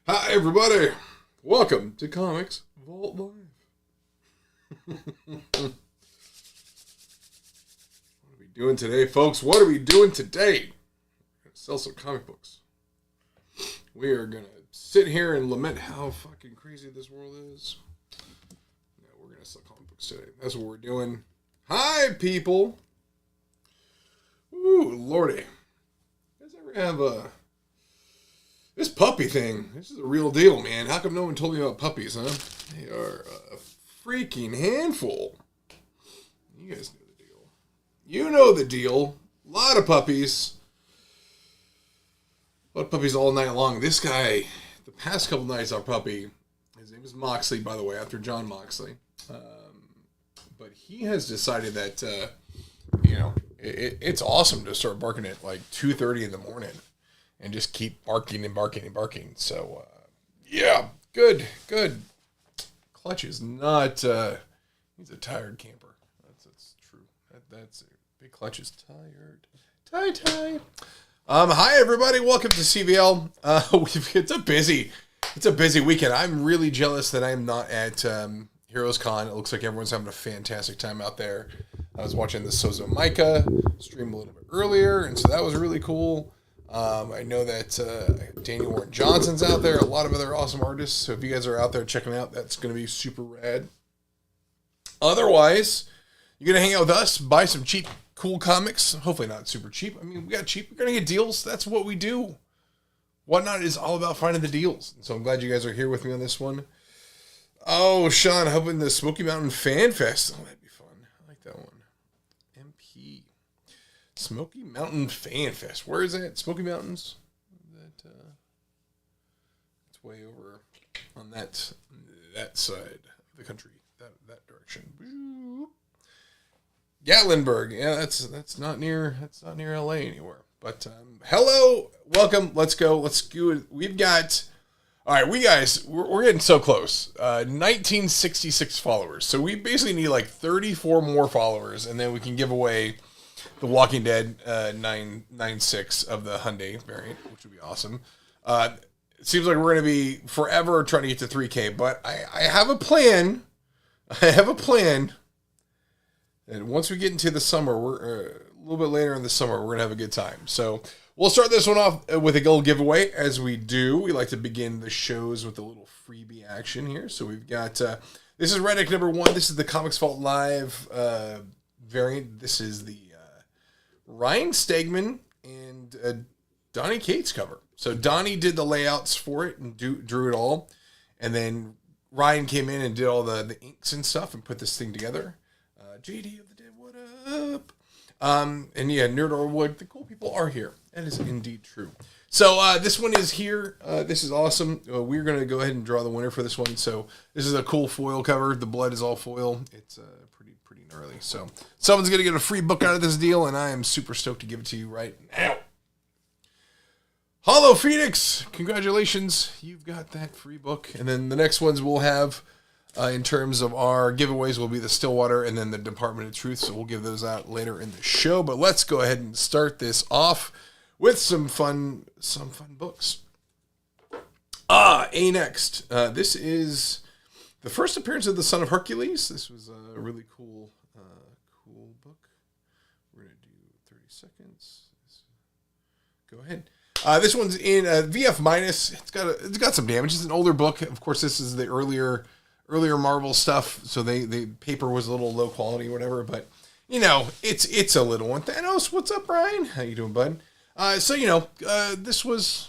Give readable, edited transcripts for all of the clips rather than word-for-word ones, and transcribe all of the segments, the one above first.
Hi, everybody. Welcome to Comics Vault Live. What are we doing today, folks? What are we doing today? We're going to sell some comic books. We are going to sit here and lament how fucking crazy this world is. Yeah, we're going to sell comic books today. That's what we're doing. Hi, people. Ooh, lordy. You guys ever have this puppy thing? This is a real deal, man. How come no one told me about puppies, huh? They are a freaking handful. You guys know the deal. You know the deal. A lot of puppies. A lot of puppies all night long. This guy, the past couple nights, our puppy, his name is Moxley, by the way, after John Moxley. But he has decided that, it's awesome to start barking at like 2:30 in the morning and just keep barking and barking and barking. So, yeah, good. Clutch is not, he's a tired camper. That's true. That's it. Big Clutch is tired. Tie. Hi, everybody. Welcome to CVL. It's a busy weekend. I'm really jealous that I'm not at Heroes Con. It looks like everyone's having a fantastic time out there. I was watching the Sozo Micah stream a little bit earlier, and so that was really cool. I know that Daniel Warren Johnson's out there, a lot of other awesome artists. So if you guys are out there checking out, that's going to be super rad. Otherwise, you're going to hang out with us, buy some cheap, cool comics. Hopefully not super cheap. I mean, we got cheap. We're going to get deals. That's what we do. WhatNot is all about finding the deals. So I'm glad you guys are here with me on this one. Oh, Shawn, hoping the Smoky Mountain Fan Fest. Oh, that'd be fun. I like that one. MP. Smoky Mountain Fan Fest. Where is that? Smoky Mountains? It's way over on that side of the country. That direction. Gatlinburg. Yeah, that's not near LA anywhere. But hello, welcome. Let's go. Let's do it. We've got. All right, we're getting so close. 1966 followers. So we basically need like 34 more followers, and then we can give away the Walking Dead 996 of the Hyundai variant, which would be awesome. It seems like we're going to be forever trying to get to 3K, but I have a plan. And once we get into the summer, we're a little bit later in the summer, we're going to have a good time. So we'll start this one off with a gold giveaway, as we do. We like to begin the shows with a little freebie action here. So we've got, this is Red Deck number 1. This is the Comics Vault Live variant. This is the Ryan Stegman and Donnie Cates cover. So Donnie did the layouts for it and drew it all. And then Ryan came in and did all the inks and stuff and put this thing together. JD of the Dead, what up? And yeah, Nerd or Wood, the cool people are here. That is indeed true. So this one is here. This is awesome. We're going to go ahead and draw the winner for this one. So this is a cool foil cover. The blood is all foil. It's pretty gnarly. So someone's going to get a free book out of this deal, and I am super stoked to give it to you right now. Hollow Phoenix, congratulations. You've got that free book. And then the next ones we'll have in terms of our giveaways will be the Stillwater and then the Department of Truth. So we'll give those out later in the show. But let's go ahead and start this off with some fun books. Next. This is the first appearance of the Son of Hercules. This was a really cool book. We're going to do 30 seconds. Go ahead. This one's in VF minus. It's got some damage. It's an older book. Of course, this is the earlier Marvel stuff. So the paper was a little low quality or whatever. But it's a little one. Thanos, what's up, Brian? How you doing, bud? This was,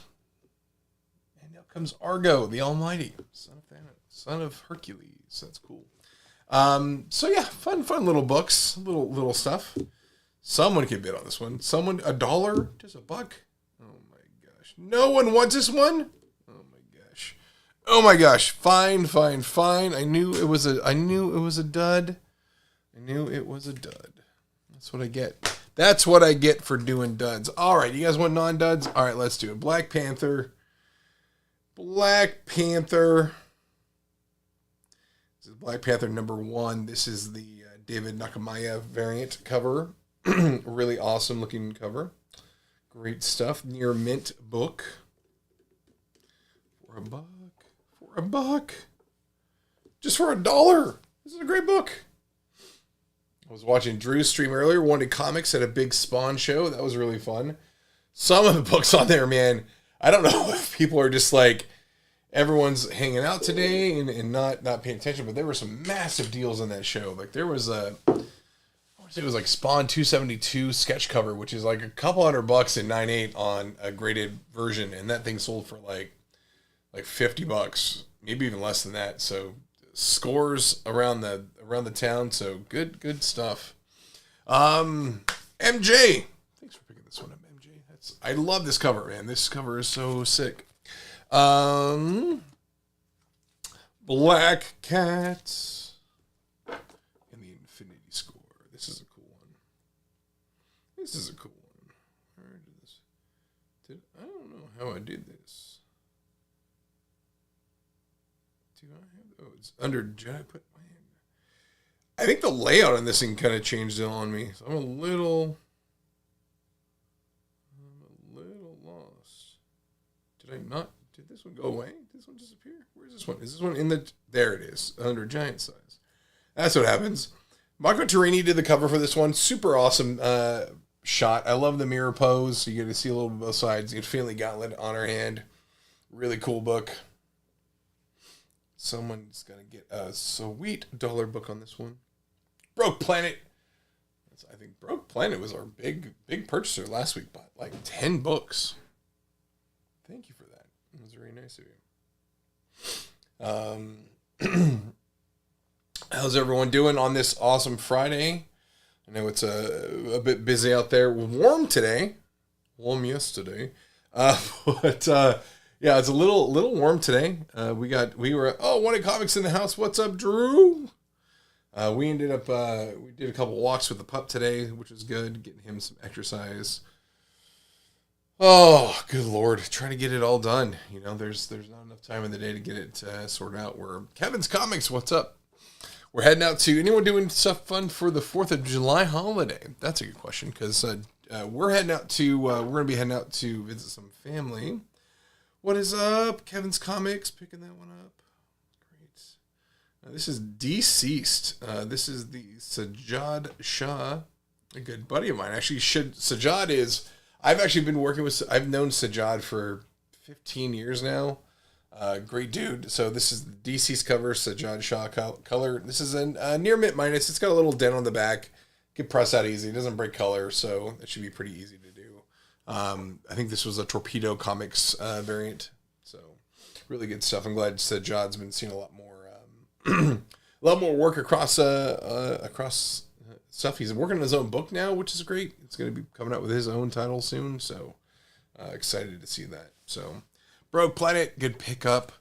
and now comes Argo, the Almighty, son of Thanos, son of Hercules. That's cool. So yeah, fun little books, little stuff. Someone could bid on this one. Someone, $1, just $1. Oh my gosh, no one wants this one. Oh my gosh, fine. I knew it was a dud. That's what I get. That's what I get for doing duds. All right, you guys want non-duds? All right, let's do it. Black Panther. This is Black Panther number 1. This is the David Nakamaya variant cover. Really awesome looking cover. Great stuff. Near mint book. For a buck. For a buck. Just for $1. This is a great book. I was watching Drew's stream earlier. Wanted comics at a big Spawn show. That was really fun. Some of the books on there, man. I don't know if people are just like, everyone's hanging out today and not paying attention, but there were some massive deals on that show. Like there was I want to say it was like Spawn 272 sketch cover, which is like a couple $100 in 9.8 on a graded version, and that thing sold for like $50, maybe even less than that. So scores around the town. So good stuff. MJ, thanks for picking this one up, MJ. I love this cover, man. This cover is so sick. Black Cat and the Infinity Score. This is a cool one. This is a cool one. Where did this? I don't know how I did this. Do I have? Oh, it's under. Did I put my hand? I think the layout on this thing kind of changed it on me. So I'm a little lost. Did I not? Did this one go away? Did this one disappear? Where's this one? Is this one in the... There it is. Under giant size. That's what happens. Marco Terrini did the cover for this one. Super awesome shot. I love the mirror pose. So you get to see a little bit of both sides. The Infinity Gauntlet on her hand. Really cool book. Someone's going to get a sweet $1 book on this one. Broke Planet. I think Broke Planet was our big purchaser last week. Bought like 10 books. Thank you for that. It was very nice of you. How's everyone doing on this awesome Friday? I know it's a bit busy out there. Warm today. Warm yesterday. But yeah, it's a little warm today. We did comics in the house. What's up, Drew? We did a couple walks with the pup today, which was good. Getting him some exercise. Oh, good Lord. Trying to get it all done. You know, there's not enough time in the day to get it sorted out. Kevin's Comics, what's up? We're heading out to... Anyone doing stuff fun for the 4th of July holiday? That's a good question, because we're heading out to... we're going to be heading out to visit some family. What is up? Kevin's Comics, picking that one up. Great. This is Deceased. This is the Sajjad Shah, a good buddy of mine. Actually, Sajjad is... I've actually been working with... I've known Sajjad for 15 years now. Great dude. So this is the Deceased cover, Sajjad Shah color. This is a near mint minus. It's got a little dent on the back. Can press out easy. It doesn't break color, so it should be pretty easy to do. I think this was a Torpedo Comics variant. So really good stuff. I'm glad Sajjad's been seeing a lot more work across stuff. He's working on his own book now, which is great. It's going to be coming out with his own title soon, so excited to see that. So, Broke Planet, good pickup.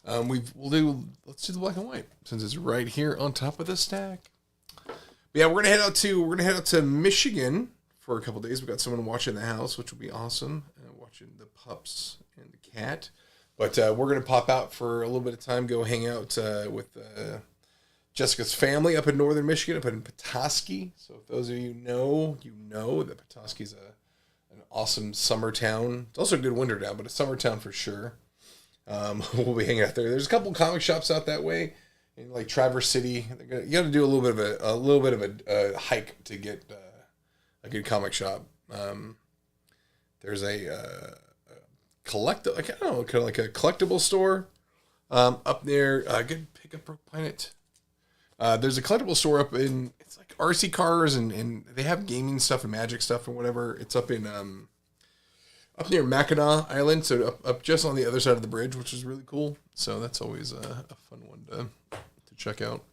Let's do the black and white since it's right here on top of the stack. But yeah, we're gonna head out to Michigan for a couple days. We got someone watching the house, which will be awesome. Watching the pups and the cat. But we're gonna pop out for a little bit of time, go hang out with Jessica's family up in northern Michigan, up in Petoskey. So if those of you know that Petoskey's an awesome summer town. It's also a good winter town, but a summer town for sure. We'll be hanging out there. There's a couple comic shops out that way, in like Traverse City. You got to do a little bit of a hike to get a good comic shop. There's a collectible, like, I don't know, kind of like a collectible store up there. Good pickup, Broke Planet. There's a collectible store up in, it's like RC cars and they have gaming stuff and magic stuff and whatever. It's up in up near Mackinac Island, so up just on the other side of the bridge, which is really cool. So that's always a fun one to check out.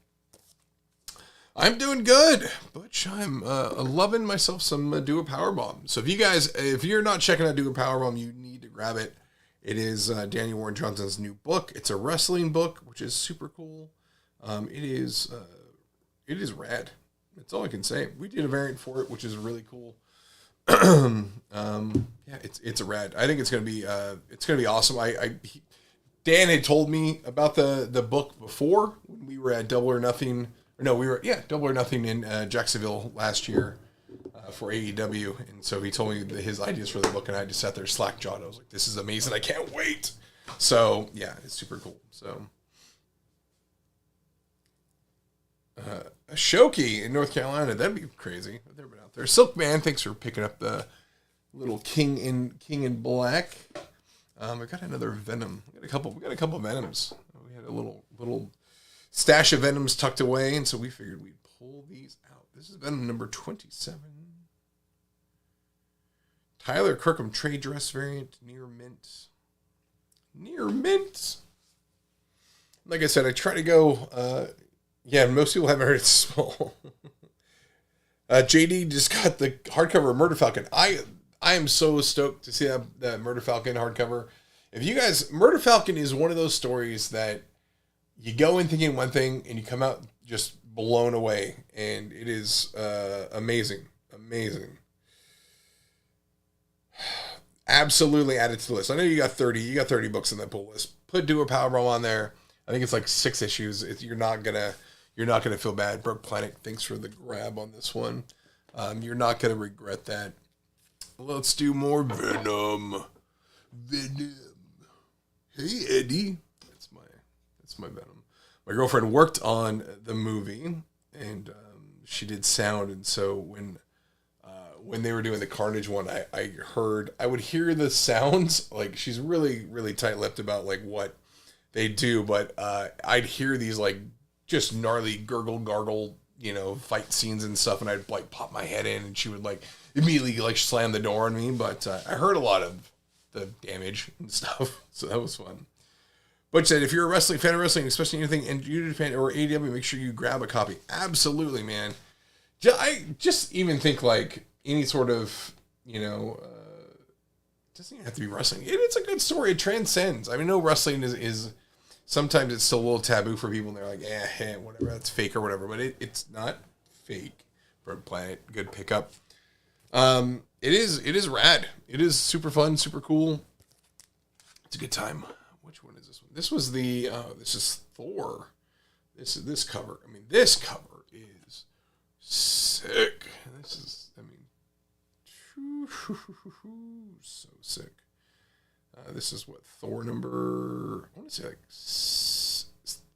I'm doing good, Butch. I'm loving myself some Do a Powerbomb. So if you're not checking out Do a Powerbomb, you need to grab it. It is Daniel Warren Johnson's new book. It's a wrestling book, which is super cool. It is rad. That's all I can say. We did a variant for it, which is really cool. Yeah, it's a rad. I think it's gonna be awesome. Dan had told me about the book before when we were at Double or Nothing in Jacksonville last year for AEW, and so he told me his ideas for the book, and I just sat there slack-jawed. I was like, "This is amazing! I can't wait." So yeah, it's super cool. So Ashoki in North Carolina, that'd be crazy. I've never been out there. Silkman, thanks for picking up the little King in Black. I got another Venom. We got a couple Venoms. We had a little stash of Venoms tucked away, and so we figured we'd pull these out. This is Venom number 27. Tyler Kirkham trade dress variant, near mint. Near mint. Like I said, I try to go. Yeah, most people haven't heard it's small. JD just got the hardcover of Murder Falcon. I am so stoked to see that Murder Falcon hardcover. If you guys, Murder Falcon is one of those stories that you go in thinking one thing and you come out just blown away, and it is amazing. Absolutely add it to the list. I know you got 30 books in that pull list. Do a Powerbomb on there. I think it's like 6 issues. You're not gonna feel bad. Broke Planet, thanks for the grab on this one. You're not gonna regret that. Let's do more Venom. Hey Eddie, that's my Venom. My girlfriend worked on the movie, and she did sound, and so when they were doing the Carnage one, I would hear the sounds. Like, she's really, really tight-lipped about like what they do, but I'd hear these like just gnarly gargle, fight scenes and stuff, and I'd like pop my head in, and she would like immediately like slam the door on me. But I heard a lot of the damage and stuff, so that was fun. But said, if you're a wrestling fan of wrestling, especially anything in Japan or AEW, make sure you grab a copy. Absolutely, man. I just even think like any sort of, doesn't even have to be wrestling. It's a good story. It transcends. I mean, no, wrestling is sometimes it's still a little taboo for people, and they're like, whatever, that's fake or whatever. But it's not fake. Broke Planet, good pickup. It is rad. It is super fun, super cool. It's a good time. Which one is this one? This was this is Thor. This cover. I mean, this cover is sick. This is, so sick. This is what, Thor number, I want to say like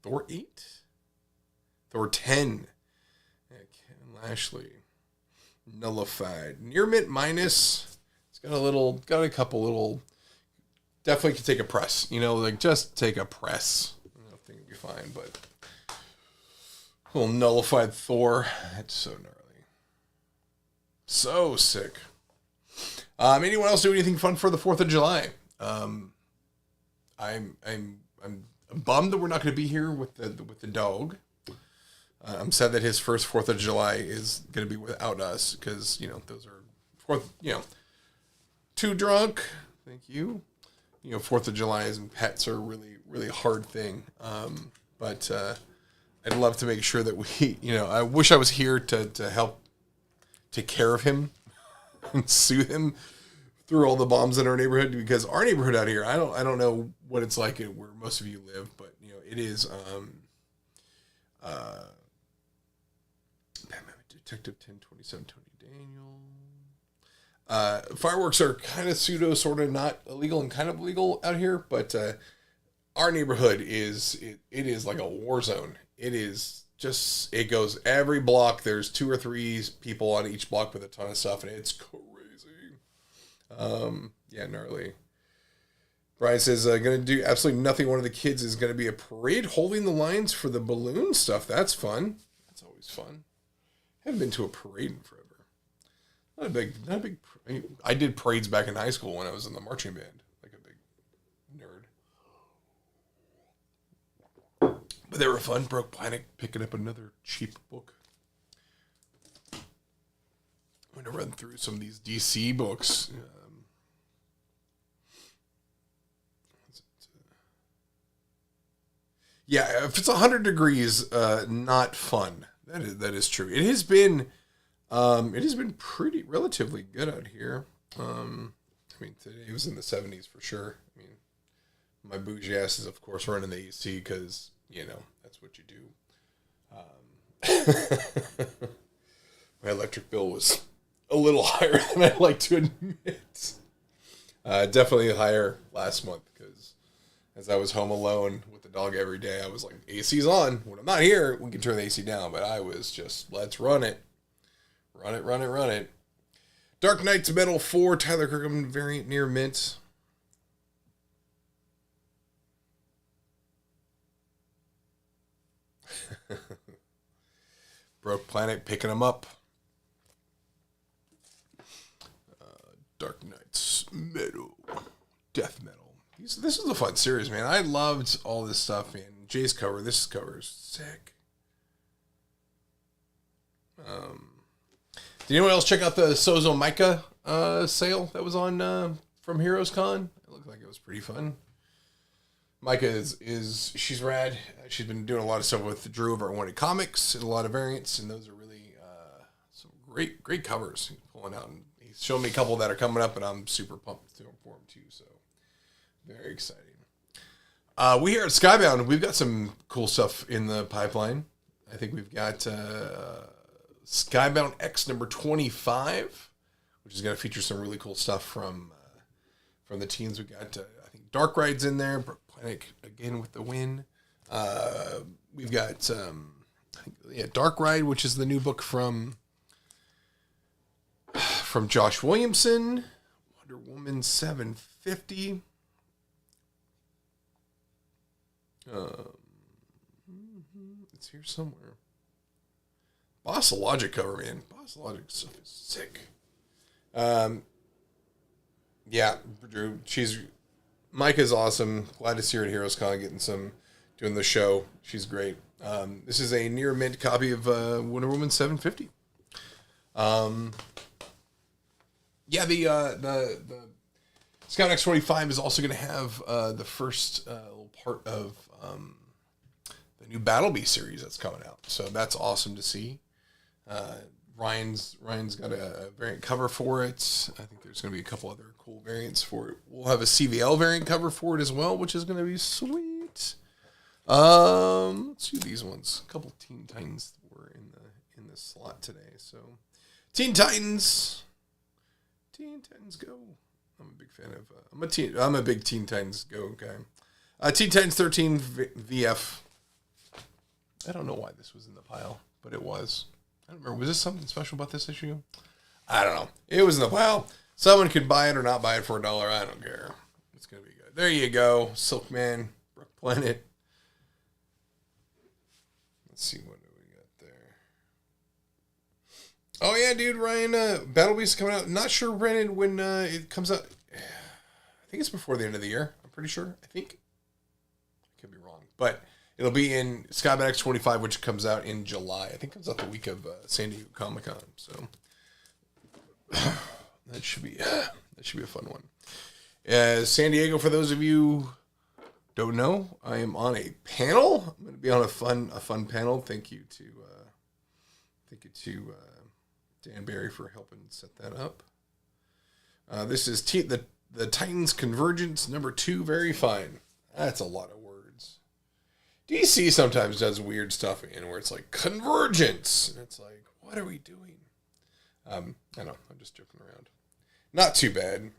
Thor 8? Thor 10. Yeah, Ken Lashley. Nullified. Near mint minus. It's got a couple little, definitely could take a press. Just take a press. I don't think it'd be fine, but little nullified Thor. That's so gnarly. So sick. Anyone else do anything fun for the 4th of July? I'm bummed that we're not going to be here with the dog. I'm sad that his first 4th of July is going to be without us, because those are too drunk. Thank you. 4th of July and pets are a really, really hard thing. But I'd love to make sure that we, I wish I was here to help take care of him and soothe him through all the bombs in our neighborhood, because our neighborhood out here, I don't know what it's like where most of you live, but it is Detective 1027 Tony Daniel. Fireworks are kind of pseudo, sort of not illegal and kind of legal out here, but our neighborhood is like a war zone. It is just, it goes every block. There's 2 or 3 people on each block with a ton of stuff, and it's crazy. Yeah, gnarly. Brian says, going to do absolutely nothing. One of the kids is going to be a parade holding the lines for the balloon stuff. That's fun. That's always fun. Haven't been to a parade in forever. Not a big. I did parades back in high school when I was in the marching band, like a big nerd. But they were fun. Broke Planet, picking up another cheap book. I'm going to run through some of these DC books. Yeah, if it's 100 degrees, not fun. That is true. It has been pretty relatively good out here. Today it was in the 70s for sure. My bougie ass is of course running the AC because that's what you do. My electric bill was a little higher than I'd like to admit. Definitely higher last month because as I was home alone with the dog every day. I was like, AC's on. When I'm not here, we can turn the AC down. But I was just, let's run it. Run it, run it, run it. Dark Knight's Metal 4, Tyler Kirkham variant near mint. Broke Planet picking them up. Dark Knight's Metal. Death Metal. This is a fun series, man. I loved all this stuff, man. Jay's cover. This cover is sick. Did anyone else check out the Sozo Micah sale that was on from Heroes Con? It looked like it was pretty fun. Micah is she's rad. She's been doing a lot of stuff with Drew over at Wanted Comics and a lot of variants, and those are really some great covers he's pulling out. And he's showing me a couple that are coming up, and I'm super pumped for them too. So very exciting. We here at Skybound, we've got some cool stuff in the pipeline. I think we've got Skybound X number 25, which is going to feature some really cool stuff from the teams. We got I think Dark Ride's in there. Planet again with the win. We've got Dark Ride, which is the new book from Josh Williamson. Wonder Woman 750. It's here somewhere. Boss Logic cover, man. Boss Logic stuff is sick. Yeah, Drew. Micah's awesome. Glad to see her at Heroes Con doing the show. She's great. This is a near mint copy of Wonder Woman 750. Yeah, the Scout X25 is also going to have the first little part of the new Battle Beast series that's coming out. So that's awesome to see. Ryan's got a variant cover for it. I think there's going to be a couple other cool variants for it. We'll have a CVL variant cover for it as well, which is going to be sweet. Let's do these ones. A couple Teen Titans were in the slot today. So Teen Titans Go. I'm a big fan of. I'm a big Teen Titans Go guy. Teen Titans 13 VF. I don't know why this was in the pile, but it was. I don't remember. Was this something special about this issue? I don't know. It was in the pile. Someone could buy it or not buy it for $1. I don't care. It's going to be good. There you go. Silkman, Brook Planet. Let's see what do we got there. Oh, yeah, dude. Ryan, Battle Beast is coming out. Not sure, Brandon, when it comes out. I think it's before the end of the year. I'm pretty sure. I think. I could be wrong. But it'll be in Skybound X25, which comes out in July. I think it comes out the week of San Diego Comic-Con. So that should be a fun one. San Diego, for those of you don't know, I am on a panel. I'm going to be on a fun panel. Thank you to Dan Barry for helping set that up. This is the Titans Convergence number 2. Very fine. That's a lot of words. DC sometimes does weird stuff where it's like convergence, and it's like, what are we doing? I know, I'm just joking around. Not too bad.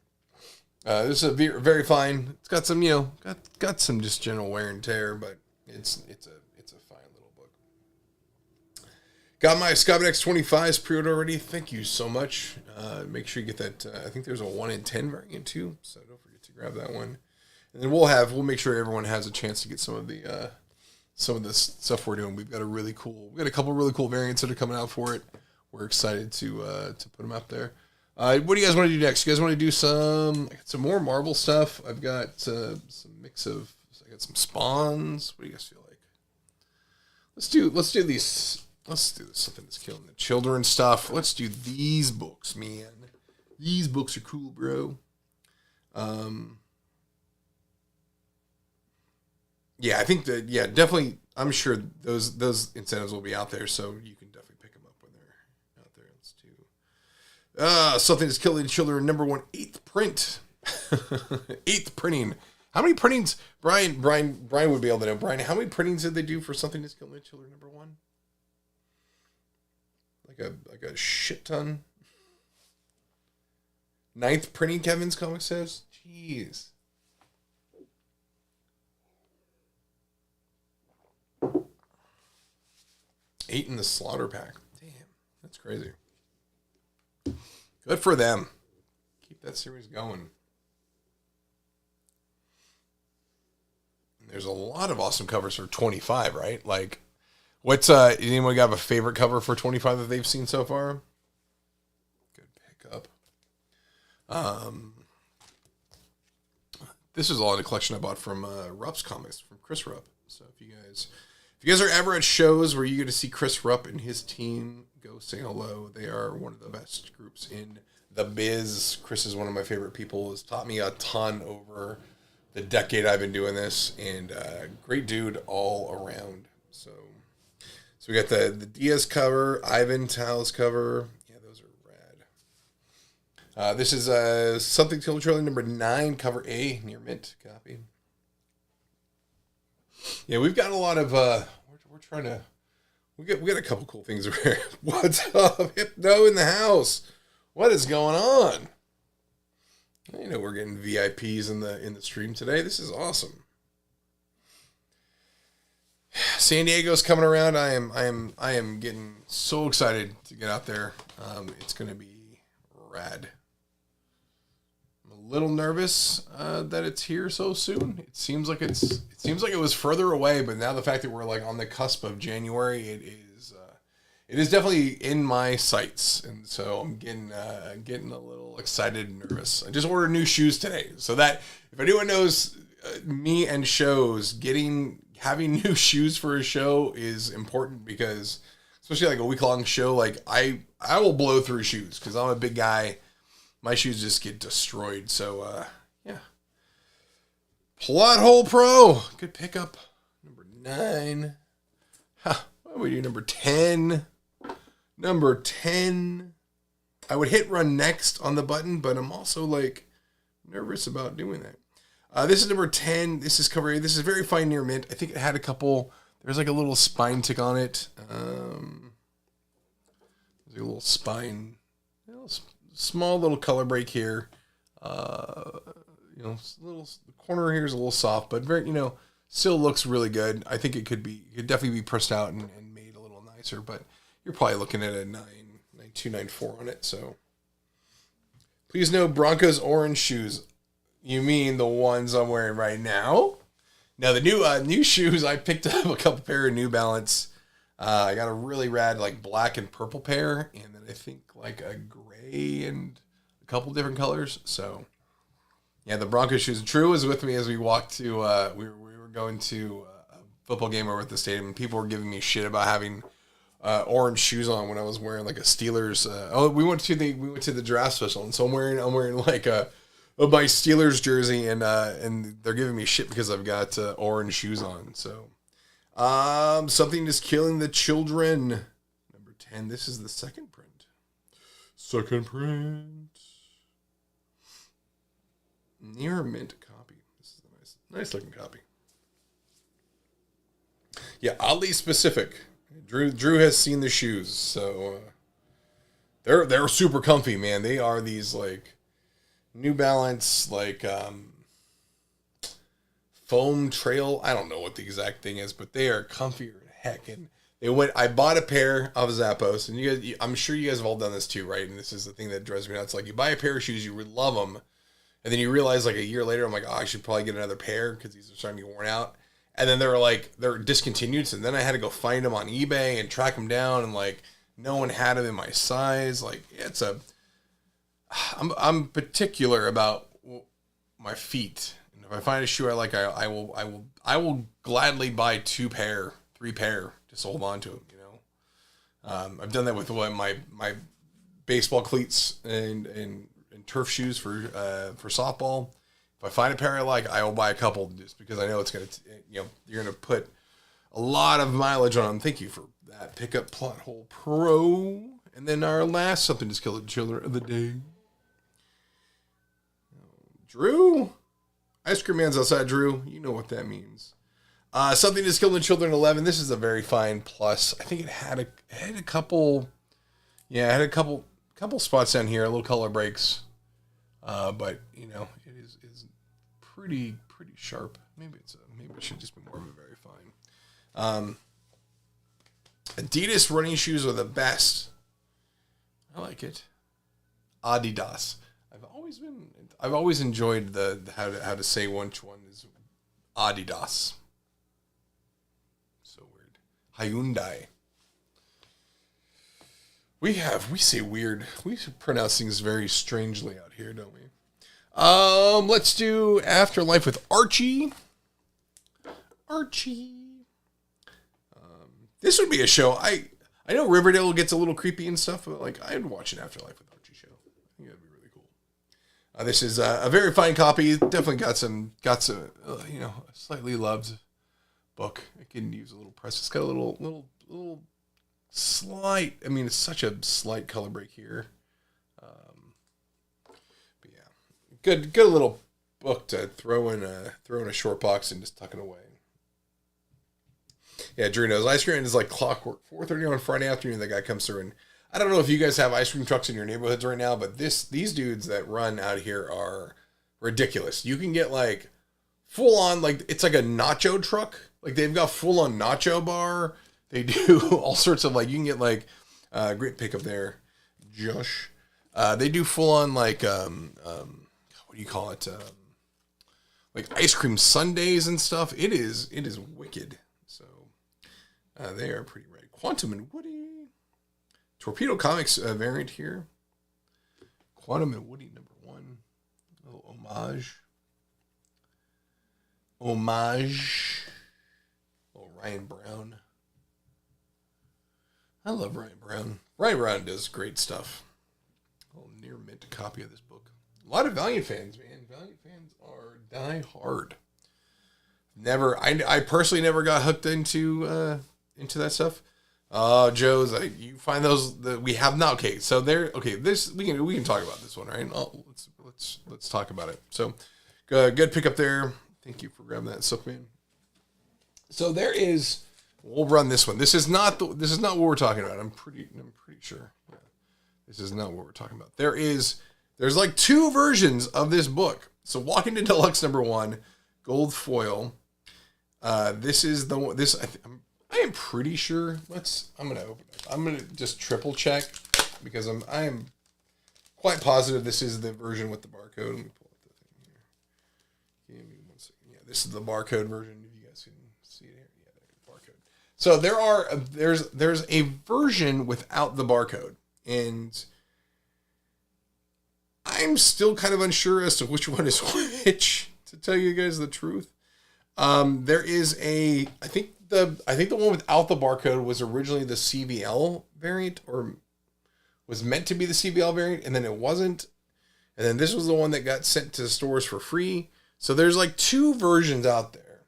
This is a very fine. It's got some, got some just general wear and tear, but it's a fine little book. Got my Skybound X25s pre-order already. Thank you so much. Make sure you get that. I think there's a 1 in 10 variant too, so don't forget to grab that one. And then we'll make sure everyone has a chance to get some of the stuff we're doing. We've got a couple really cool variants that are coming out for it. We're excited to put them out there. What do you guys want to do next? You guys want to do some more Marvel stuff? I've got some mix of. I got some Spawns. What do you guys feel like? Let's do these. Let's do something that's killing the children stuff. Let's do these books, man. These books are cool, bro. Yeah, I think that, definitely, I'm sure those incentives will be out there, so you can definitely pick them up when they're out there. Let's do Something That's Killing Children, number 1, 8th print. 8th printing. How many printings, Brian would be able to know. Brian, how many printings did they do for Something That's Killing Children, number 1? Like a shit ton. 9th printing, Kevin's comic says. Jeez. 8 in the slaughter pack. Damn, that's crazy. Good for them. Keep that series going. And there's a lot of awesome covers for 25, right? Like, what's anyone have a favorite cover for 25 that they've seen so far? Good pickup. This is all in a collection I bought from Rupp's Comics, from Chris Rupp. So if you guys are ever at shows where you get to see Chris Rupp and his team, go say hello. They are one of the best groups in the biz. Chris is one of my favorite people. Has taught me a ton over the decade I've been doing this, and great dude all around. So we got the Diaz cover, Ivan Tal's cover. Yeah, those are rad. This is Something Till Trailer number 9, cover A, near mint copy. Yeah, we've got a lot of we're trying to we got a couple cool things over here. What's up? Hypno in the house. What is going on? You know, we're getting VIPs in the stream today. This is awesome. San Diego's coming around. I am getting so excited to get out there. It's going to be rad. I'm a little nervous that it's here so soon. It seems like it was further away, but now the fact that we're like on the cusp of January, it is definitely in my sights, and so I'm getting a little excited and nervous. I just ordered new shoes today, so that if anyone knows me and shows, having new shoes for a show is important, because especially like a week-long show, like I will blow through shoes because I'm a big guy. My shoes just get destroyed. So yeah. Plot Hole Pro, good pickup. Number 9. What do we do? Number 10. Number 10. I would hit run next on the button, but I'm also like nervous about doing that. This is number 10. This is cover A. This is very fine near mint. I think it had a couple. There's like a little spine tick on it. There's a little spine, small little color break here. Little the corner here is a little soft, but very, still looks really good. I think it could definitely be pressed out and made a little nicer, but you're probably looking at a 9.294 on it. So please know Broncos orange shoes. You mean the ones I'm wearing right now? Now the new shoes, I picked up a couple pair of New Balance. I got a really rad like black and purple pair, and then I think like a gray and a couple different colors. So yeah, the Broncos shoes. Drew was with me as we walked to we were going to a football game over at the stadium, and people were giving me shit about having orange shoes on when I was wearing like a Steelers. We went to the draft special, and so I'm wearing like my Steelers jersey, and they're giving me shit because I've got orange shoes on. So Something is Killing the Children, number 10. This is the second print. Near mint copy. This is a nice looking copy. Yeah, oddly specific. Drew has seen the shoes, so they're super comfy, man. They are these like New Balance like foam trail. I don't know what the exact thing is, but they are comfier than heck. And I bought a pair of Zappos, and you guys, I'm sure you guys have all done this too, right? And this is the thing that drives me nuts. Like, you buy a pair of shoes, you love them, and then you realize like a year later, I'm like, I should probably get another pair because these are starting to get worn out. And then they're discontinued, so then I had to go find them on eBay and track them down, and like no one had them in my size. Like, I'm particular about my feet. And if I find a shoe I like, I will gladly buy 3 pair, just to hold on to them. I've done that with my baseball cleats and turf shoes for softball. If I find a pair I like, I will buy a couple just because I know it's going to, you're going to put a lot of mileage on them. Thank you for that pickup, Plot Hole Pro. And then our last Something to Kill the Children of the day. Drew? Ice Cream Man's outside, Drew. You know what that means. Something to Kill the Children 11. This is a very fine plus. I think it had a couple, couple spots down here, little color breaks. But it is pretty sharp. Maybe it should just be more of a very fine. Adidas running shoes are the best. I like it. Adidas. I've always enjoyed the how to say which one is Adidas. So weird. Hyundai. We say weird. We pronounce things very strangely out here, don't we? Let's do Afterlife with Archie. This would be a show. I know Riverdale gets a little creepy and stuff, but like I'd watch an Afterlife with Archie show. I think that'd be really cool. This is a very fine copy. Definitely got some a slightly loved book. It can use a little press. It's got a little slight. I mean, it's such a slight color break here. But yeah, good little book to throw in a short box and just tuck it away. Yeah, Drew knows. Ice cream is like clockwork. 4:30 on Friday afternoon, the guy comes through, and I don't know if you guys have ice cream trucks in your neighborhoods right now, but these dudes that run out here are ridiculous. You can get like full on, like it's like a nacho truck. Like they've got full on nacho bar. They do all sorts of like, you can get like great pickup there, Josh. They do full on like what do you call it? Like ice cream sundaes and stuff. It is wicked. So they are pretty ready. Quantum and Woody. Torpedo Comics variant here. Quantum and Woody #1. A little homage. Oh, Ryan Brown. I love Ryan Brown. Ryan Brown does great stuff. A little near mint copy of this book. A lot of Valiant fans, man. Valiant fans are die hard. I personally never got hooked into that stuff. Joe's, you find those that we have not. Okay, so there. Okay, this we can talk about this one, right? Let's talk about it. So, good pickup there. Thank you for grabbing that, Silkman. So there is. We'll run this one. This is not what we're talking about. I'm pretty sure. Yeah. This is not what we're talking about. There's like two versions of this book. So Walking to Deluxe #1, gold foil. This is the one. I am pretty sure. I'm gonna open it. I'm gonna just triple check because I am quite positive this is the version with the barcode. Let me pull up the thing here. Give me 1 second. Yeah, this is the barcode version. If you guys can see it here. Yeah, there's barcode. So there's a version without the barcode, and I'm still kind of unsure as to which one is which, to tell you guys the truth. There is I think the one without the barcode was originally the CVL variant, or was meant to be the CVL variant, and then it wasn't. And then this was the one that got sent to stores for free. So there's like two versions out there.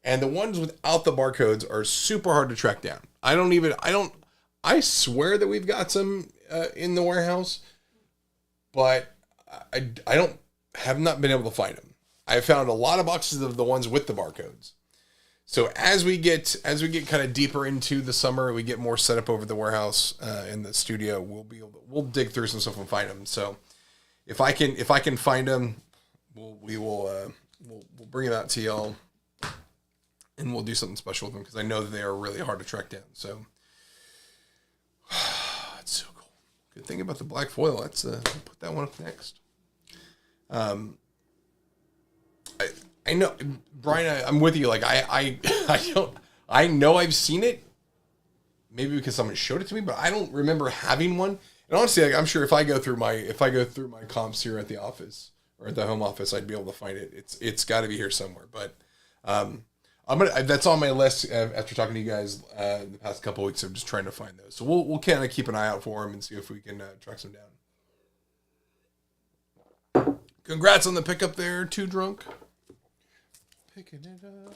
And the ones without the barcodes are super hard to track down. I swear that we've got some in the warehouse, but I have not been able to find them. I found a lot of boxes of the ones with the barcodes. So as we get kind of deeper into the summer, we get more set up over the warehouse in the studio. We'll dig through some stuff and find them. So if I can find them, we'll bring it out to y'all, and we'll do something special with them because I know that they are really hard to track down. So it's so cool. Good thing about the black foil. Let's put that one up next. I know, Brian, I'm with you. Like I know I've seen it, maybe because someone showed it to me, but I don't remember having one. And honestly, like, I'm sure if I go through my comps here at the office or at the home office, I'd be able to find it. It's got to be here somewhere. But that's on my list after talking to you guys the past couple of weeks. I'm just trying to find those. So we'll kind of keep an eye out for them and see if we can track some down. Congrats on the pickup there, Too Drunk. Picking it up.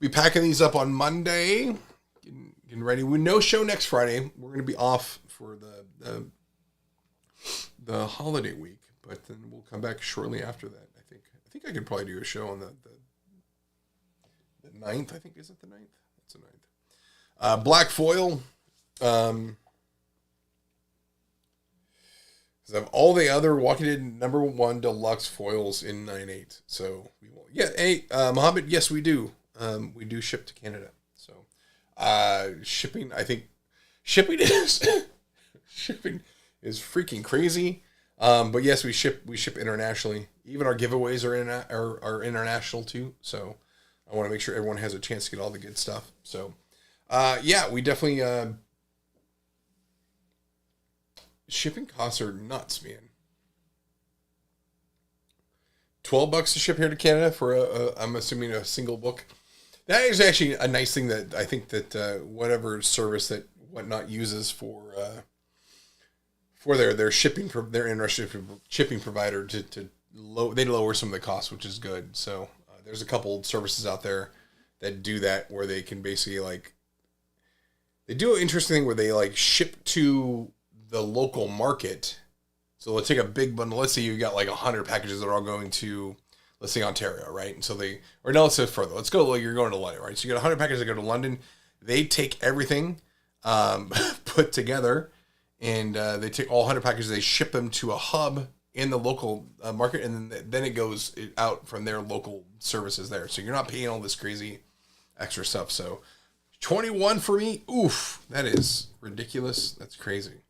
We packing these up on Monday. Getting ready. We no show next Friday. We're going to be off for the holiday week, but then we'll come back shortly after that. I think I could probably do a show on the 9th. I think, is it the 9th? It's the 9th. Black foil. I have all the other Walking Dead #1 deluxe foils in 9/8. So we will. Yeah, hey, Mohammed. Yes, we do. We do ship to Canada. So shipping. I think shipping is shipping is freaking crazy. But yes, we ship internationally. Even our giveaways are international too. So I want to make sure everyone has a chance to get all the good stuff. So yeah, we definitely shipping costs are nuts, man. $12 to ship here to Canada for I'm assuming a single book. That is actually a nice thing that I think that whatever service that WhatNot uses for their shipping, their international shipping provider they lower some of the costs, which is good. So there's a couple services out there that do that where they can basically they do an interesting thing where they ship to the local market. So let's take a big bundle. Let's say you got 100 packages that are all going to, let's say, Ontario, right? And so let's say further. Let's go, you're going to London, right? So you got 100 packages that go to London. They take everything put together, and they take all 100 packages. They ship them to a hub in the local market, and then it goes out from their local services there. So you're not paying all this crazy extra stuff. So 21 for me, oof, that is ridiculous. That's crazy.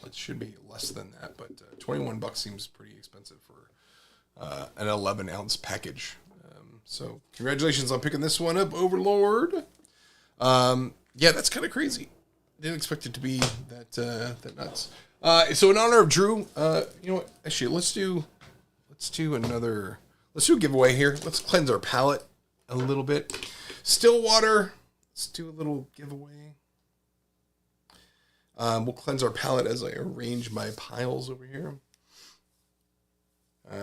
It should be less than that, but $21 seems pretty expensive for an 11-ounce package. So congratulations on picking this one up, Overlord. Yeah, that's kind of crazy. Didn't expect it to be that nuts. So in honor of Drew, you know what? Actually, let's do a giveaway here. Let's cleanse our palate a little bit. Stillwater. Let's do a little giveaway. We'll cleanse our palette as I arrange my piles over here.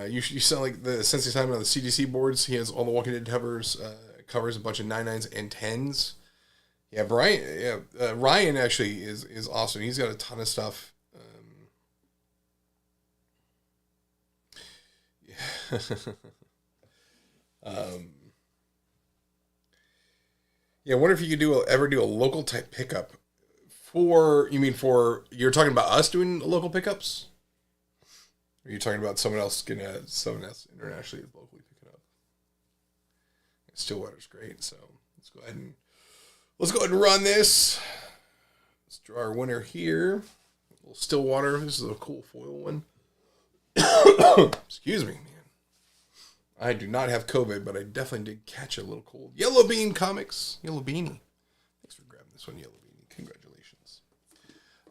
You sound like the Sensei Simon on the CGC boards. He has all the Walking Dead covers, a bunch of 9.9s and 10s. Yeah, Ryan actually is awesome. He's got a ton of stuff. Yeah. Yeah, I wonder if you could ever do a local type pickup. You're talking about us doing local pickups? Or are you talking about someone else internationally locally picking up? Stillwater's great, so let's go ahead and run this. Let's draw our winner here. A little Stillwater. This is a cool foil one. Excuse me, man. I do not have COVID, but I definitely did catch a little cold. Yellow Bean Comics. Yellow Beanie. Thanks for grabbing this one, Yellow Beanie. Congratulations.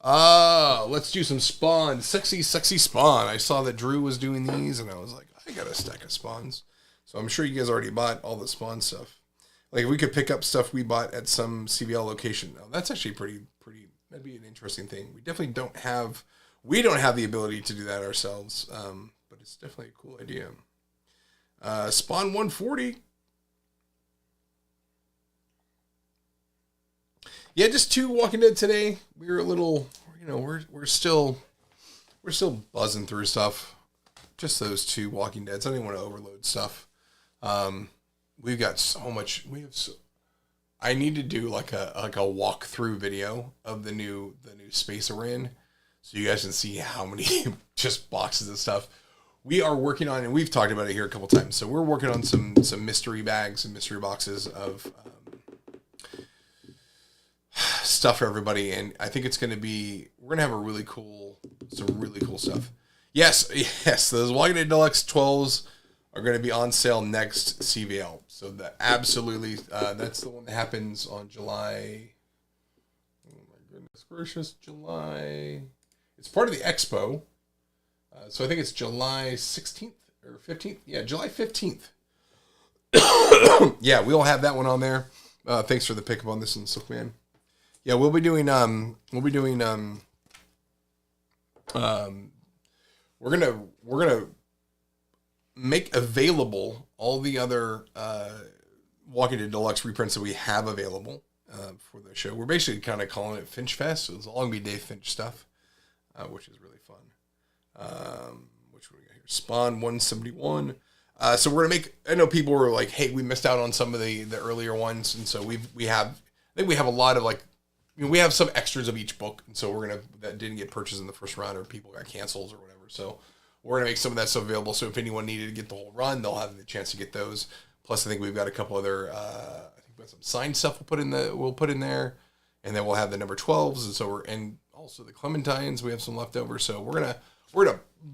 Let's do some Spawn. Sexy Spawn. I saw that Drew was doing these, and I was like, I got a stack of Spawns. So I'm sure you guys already bought all the Spawn stuff. If we could pick up stuff we bought at some CVL location. Now, that's actually pretty, that'd be an interesting thing. We definitely don't have the ability to do that ourselves, but it's definitely a cool idea. Spawn 140. Yeah, just 2 Walking Dead today. We were a little, we're still buzzing through stuff. Just those 2 Walking Deads. I didn't want to overload stuff. We've got so much. I need to do like a walkthrough video of the new space we're in, so you guys can see how many just boxes of stuff we are working on, and we've talked about it here a couple times. So we're working on some mystery bags and mystery boxes of stuff for everybody, and I think we're gonna have some really cool stuff. Yes, those Walking Dead Deluxe 12s are going to be on sale next CVL. So that's the one that happens on July. Oh my goodness gracious, July. It's part of the expo. So I think it's July 16th or 15th. Yeah, July 15th. Yeah, we'll have that one on there. Thanks for the pickup on this one, Silkman. Yeah, we're gonna make available all the other Walking Dead Deluxe reprints that we have available for the show. We're basically kind of calling it Finch Fest, so it's all gonna be Dave Finch stuff, which is really fun. Which one we got here? Spawn 171. So we're gonna make. I know people were like, "Hey, we missed out on some of the earlier ones," and so we have a lot of we have some extras of each book, and so that didn't get purchased in the first round, or people got cancels or whatever. So we're gonna make some of that stuff available. So if anyone needed to get the whole run, they'll have the chance to get those. Plus, I think we've got a couple other. I think we have some signed stuff we'll put in there, and then we'll have the number 12s, and so and also the Clementines. We have some left over, so we're gonna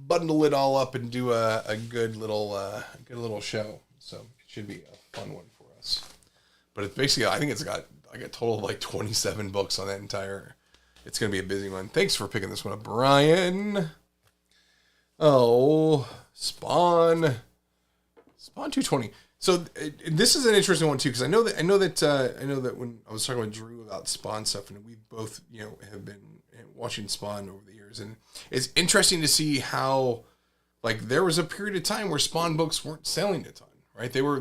bundle it all up and do a good little show. So it should be a fun one for us. But it's basically, I think it's got like a total of like 27 books on that entire. It's gonna be a busy one. Thanks for picking this one up, Brian. Oh, Spawn 220. So this is an interesting one too, because I know that when I was talking with Drew about Spawn stuff, and we both have been watching Spawn over the years, and it's interesting to see how like there was a period of time where Spawn books weren't selling a ton, right? They were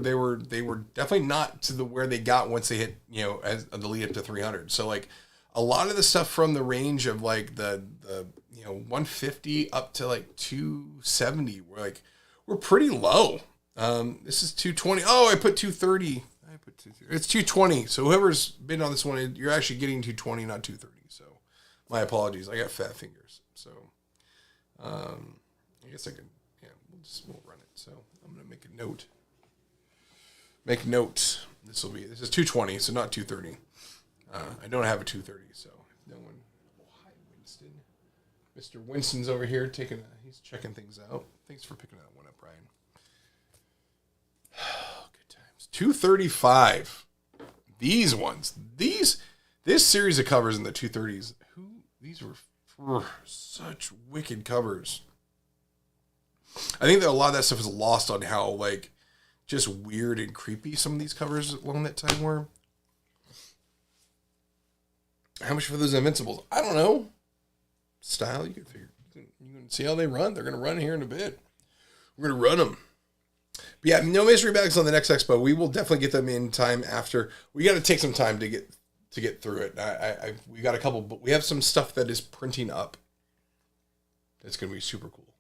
definitely not to the where they got once they hit as the lead up to 300. So like a lot of the stuff from the range of like the 150 up to like 270 we're pretty low. This is 220. Oh, I put 230. It's 220. So whoever's been on this one, you're actually getting 220, not 230. So my apologies. I got fat fingers. So I guess I can. Yeah, we'll run it. So I'm gonna make a note. Make note. This is 220, so not 230. I don't have a 230, so no one. Oh, hi, Winston. Mr. Winston's over here he's checking things out. Thanks for picking that one up, Brian. Good times. 235. These ones. This series of covers in the 230s. These were such wicked covers. I think that a lot of that stuff is lost on how like just weird and creepy some of these covers along that time were. How much for those Invincibles? I don't know. Style, you can figure. You can see how they run. They're going to run here in a bit. We're going to run them. But yeah, no mystery bags on the next expo. We will definitely get them in time after. We got to take some time to get through it. We got a couple, but we have some stuff that is printing up. That's going to be super cool.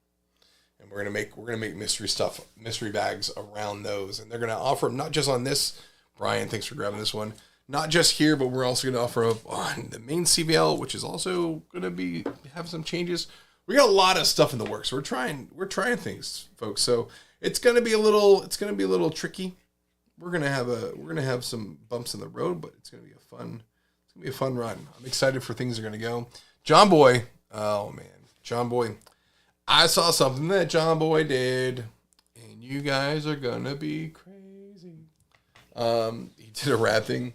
And we're going to make mystery bags around those. And they're going to offer them not just on this. Brian, thanks for grabbing this one. Not just here, but we're also going to offer up on the main CVL, which is also going to have some changes. We got a lot of stuff in the works. We're trying things, folks. So it's going to be a little tricky. We're going to have some bumps in the road, but it's going to be a fun run. I'm excited for things that are going to go. John Boy. Oh man. John Boy. I saw something that John Boy did, and you guys are going to be crazy. He did a rad thing.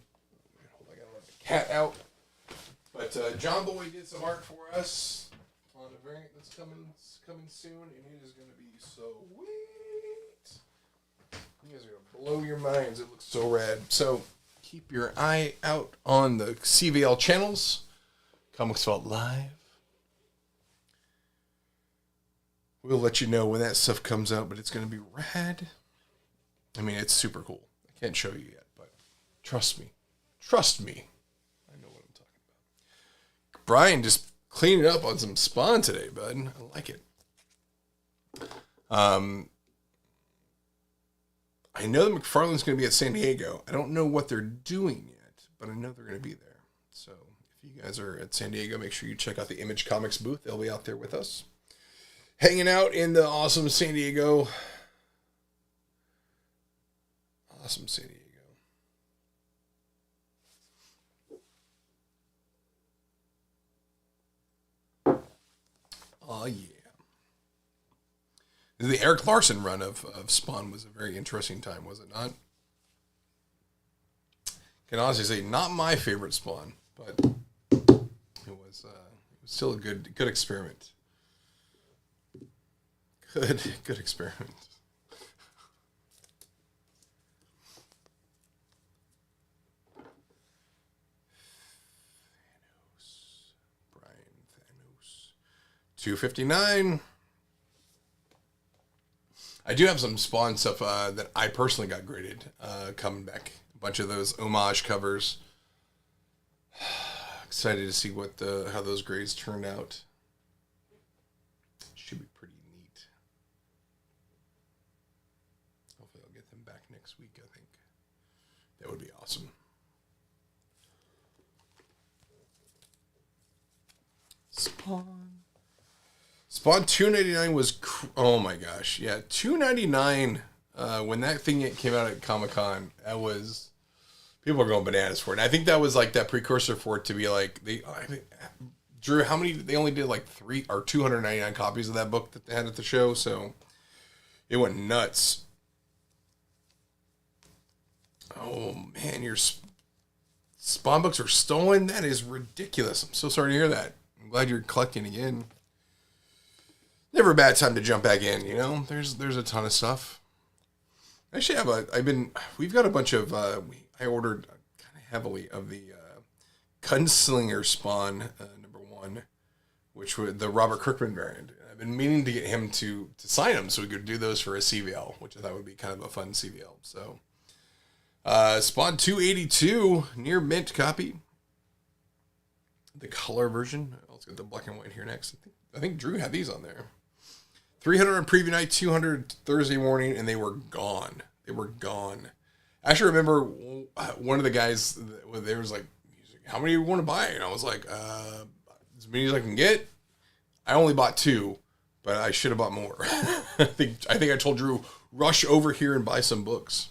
I got to let the cat out. But John Boy did some art for us on a variant that's coming soon, and it is going to be so sweet. You guys are going to blow your minds. It looks so rad. So keep your eye out on the CVL channels. Comics Vault Live. We'll let you know when that stuff comes out, but it's going to be rad. I mean, it's super cool. I can't show you yet, but trust me. I know what I'm talking about. Brian just cleaned up on some Spawn today, bud. I like it. I know that McFarlane's going to be at San Diego. I don't know what they're doing yet, but I know they're going to be there. So if you guys are at San Diego, make sure you check out the Image Comics booth. They'll be out there with us. Hanging out in the awesome San Diego. Awesome San Diego. Oh, yeah. The Eric Larson run of Spawn was a very interesting time, was it not? Can honestly say, not my favorite Spawn, but it was still a good experiment. Good experiment. Thanos. 259. I do have some Spawn stuff that I personally got graded coming back. A bunch of those homage covers. Excited to see how those grades turned out. Should be pretty neat. Hopefully I'll get them back next week, I think. That would be awesome. Spawn 299 was oh my gosh, yeah, 299 when that thing came out at Comic-Con. That was People are going bananas for it. And I think that was like that precursor for it to be like Drew, how many? They only did like 299 copies of that book that they had at the show, so it went nuts. Oh man, your Spawn books are stolen? That is ridiculous. I'm so sorry to hear that. I'm glad you're collecting again. Never a bad time to jump back in, you know? There's a ton of stuff. Actually, we've got a bunch of, I ordered kind of heavily of the Gunslinger Spawn number 1, which was the Robert Kirkman variant. I've been meaning to get him to sign them so we could do those for a CVL, which I thought would be kind of a fun CVL. So, Spawn 282, near mint copy. The color version. Let's get the black and white here next. I think Drew had these on there. 300 on preview night, 200 Thursday morning, and they were gone. They were gone. I actually remember one of the guys, there was like, how many do you want to buy? And I was like, as many as I can get. I only bought 2, but I should have bought more. I think I told Drew, rush over here and buy some books.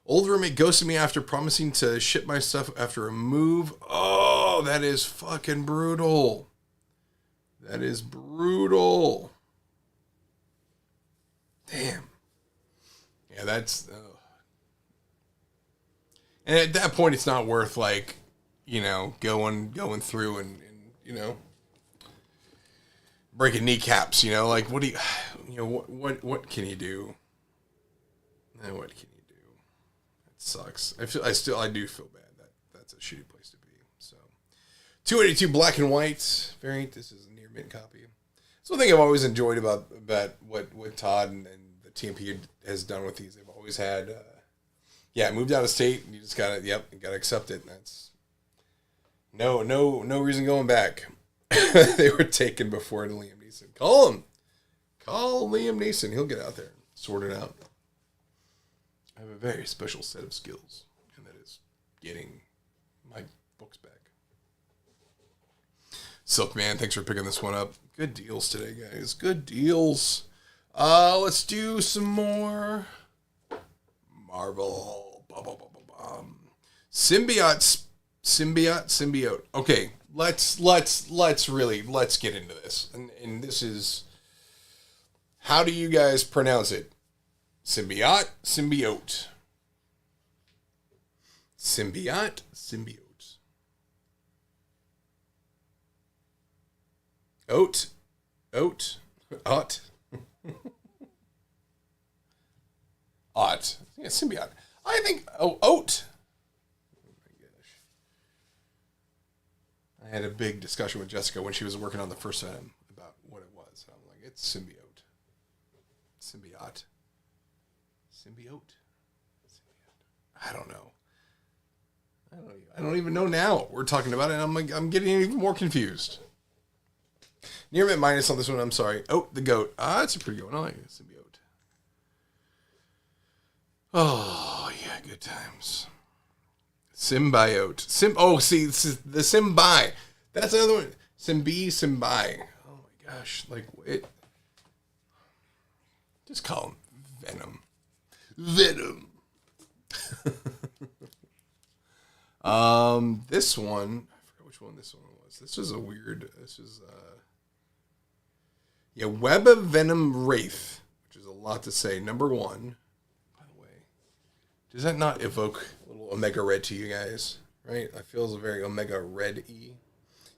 Old roommate ghosted me after promising to ship my stuff after a move. Oh, that is fucking brutal. That is brutal. Damn. Yeah, that's... And at that point, it's not worth, like, you know, going through and you know, breaking kneecaps, you know? Like, what do what can you do? What can you do? It sucks. I do feel bad. That's a shitty place to be. So, 282 black and white variant. This is a near mint copy. It's one thing I've always enjoyed about what Todd and the TMP has done with these. They've always had, moved out of state. And you just gotta, you gotta accept it. And that's no reason going back. They were taken before Liam Neeson. Call Liam Neeson. He'll get out there and sort it out. I have a very special set of skills, and that is getting my books back. Silkman, thanks for picking this one up. Good deals today, guys. Good deals. Let's do some more Marvel. Symbiote. Okay, let's get into this. And this is, how do you guys pronounce it? Symbiote. Oat. Yeah, symbiote. I think, oat. Oh my gosh. I had a big discussion with Jessica when she was working on the first item about what it was. I'm like, it's symbiote. Symbiote. I don't know. I don't even know now. We're talking about it, and I'm getting even more confused. Near mint minus on this one. I'm sorry. Oh, the goat. That's a pretty good one. I like it. Symbiote. Oh yeah, good times. Symbiote. See, this is the Symbi. That's another one. Symbi. Oh my gosh, like it. Just call him Venom. This one, I forgot which one this one was. This is Web of Venom Wraith, which is a lot to say. Number 1, by the way. Does that not evoke a little Omega Red to you guys? Right? I feel it's a very Omega Red-y.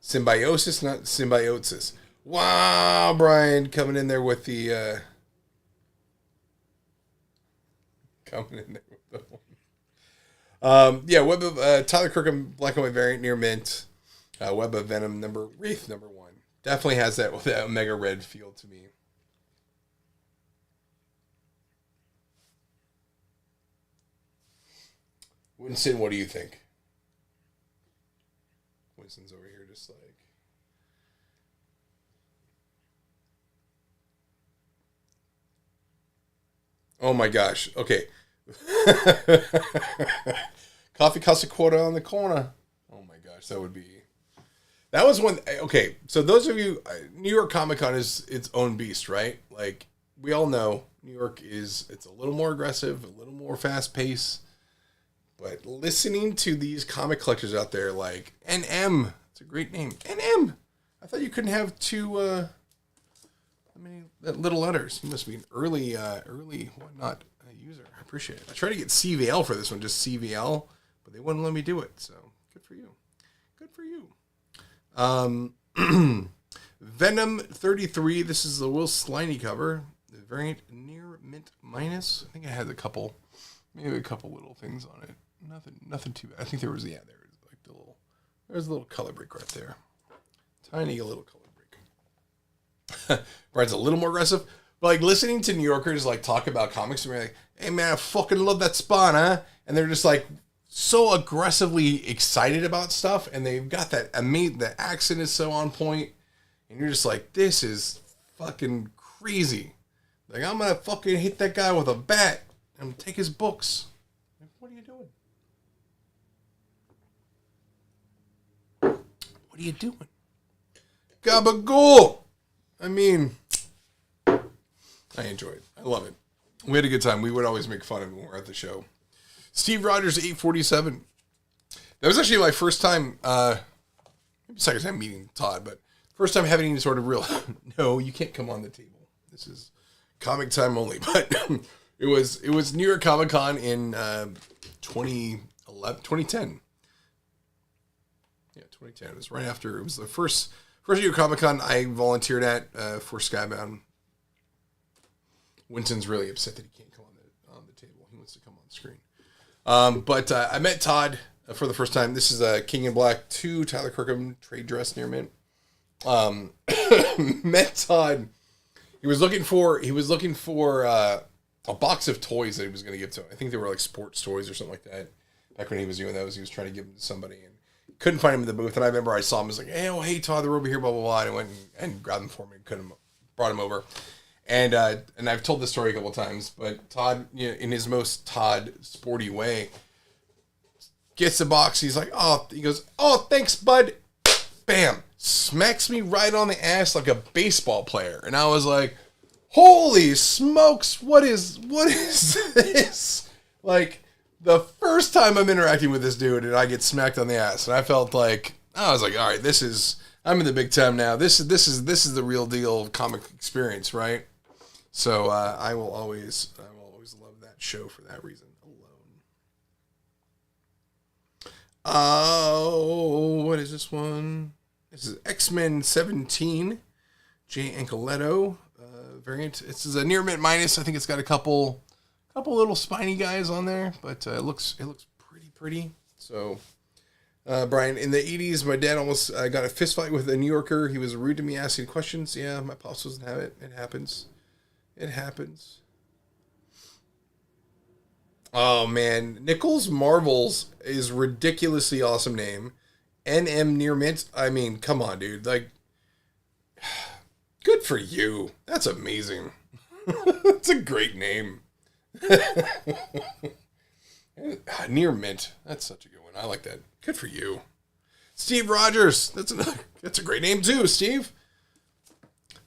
Symbiosis, not symbiosis. Wow, Brian, coming in there with the one. Web of Tyler Kirkham black and white variant near mint. Web of Venom Wraith number 1. Definitely has that Omega Red feel to me. Winston, what do you think? Winston's over here just like... Oh my gosh. Okay. Coffee costs a quarter on the corner. Oh my gosh, that was one. Okay, so those of you, New York Comic Con is its own beast, right? Like, we all know New York it's a little more aggressive, a little more fast paced, But listening to these comic collectors out there like NM, it's a great name. NM. I thought you couldn't have two many little letters. You must be an early whatnot user. I appreciate it. I tried to get CVL for this one, just CVL, but they wouldn't let me do it. So good for you. Good for you. Venom 33. This is the Will Sliney cover. The variant near mint minus. I think it had maybe a couple little things on it. Nothing too bad. I think there was like there's a little color break right there. Tiny little color break. Brian's a little more aggressive. But like listening to New Yorkers like talk about comics and we're like, hey man, I fucking love that Spawn, huh? And they're just like so aggressively excited about stuff, and they've got that the accent is so on point, and you're just like, this is fucking crazy. Like, I'm gonna fucking hit that guy with a bat and take his books. Like, what are you doing? What are you doing? Gabagool! I mean, I enjoy it. I love it. We had a good time. We would always make fun of him when we were at the show. Steve Rogers, 847. That was actually my first time, maybe second time meeting Todd, but first time having any sort of real, no, you can't come on the table. This is comic time only. But it was New York Comic Con in 2010. Yeah, 2010. It was right after, it was the first New York Comic Con I volunteered at for Skybound. Winston's really upset that he can't come on the table. He wants to come on the screen. But I met Todd for the first time. This is King in Black 2, Tyler Kirkham trade dress near mint. Met Todd. He was looking for a box of toys that he was going to give to him. I think they were like sports toys or something like that. Back when he was doing those, he was trying to give them to somebody and couldn't find him in the booth. And I remember I saw him. I was like, hey Todd, they're over here, blah blah blah. And I went and grabbed them for me and brought him over. And I've told this story a couple of times, but Todd, in his most Todd sporty way, gets the box. He goes, oh, thanks, bud. Bam. Smacks me right on the ass like a baseball player. And I was like, holy smokes, what is this? Like, the first time I'm interacting with this dude and I get smacked on the ass. And I was like, all right, I'm in the big time now. This is the real deal comic experience, right? So I will always love that show for that reason alone. Oh, what is this one? This is X-Men 17, Jay Ancoletto variant. This is a near mint minus. I think it's got a couple little spiny guys on there, but it looks pretty. So, Brian, in the 80s, my dad almost got a fist fight with a New Yorker. He was rude to me asking questions. Yeah, my pops doesn't have it. It happens. Oh, man. Nichols Marvels is ridiculously awesome name. NM Near Mint. I mean, come on, dude. Like, good for you. That's amazing. That's a great name. Near Mint. That's such a good one. I like that. Good for you. Steve Rogers. That's a great name too, Steve.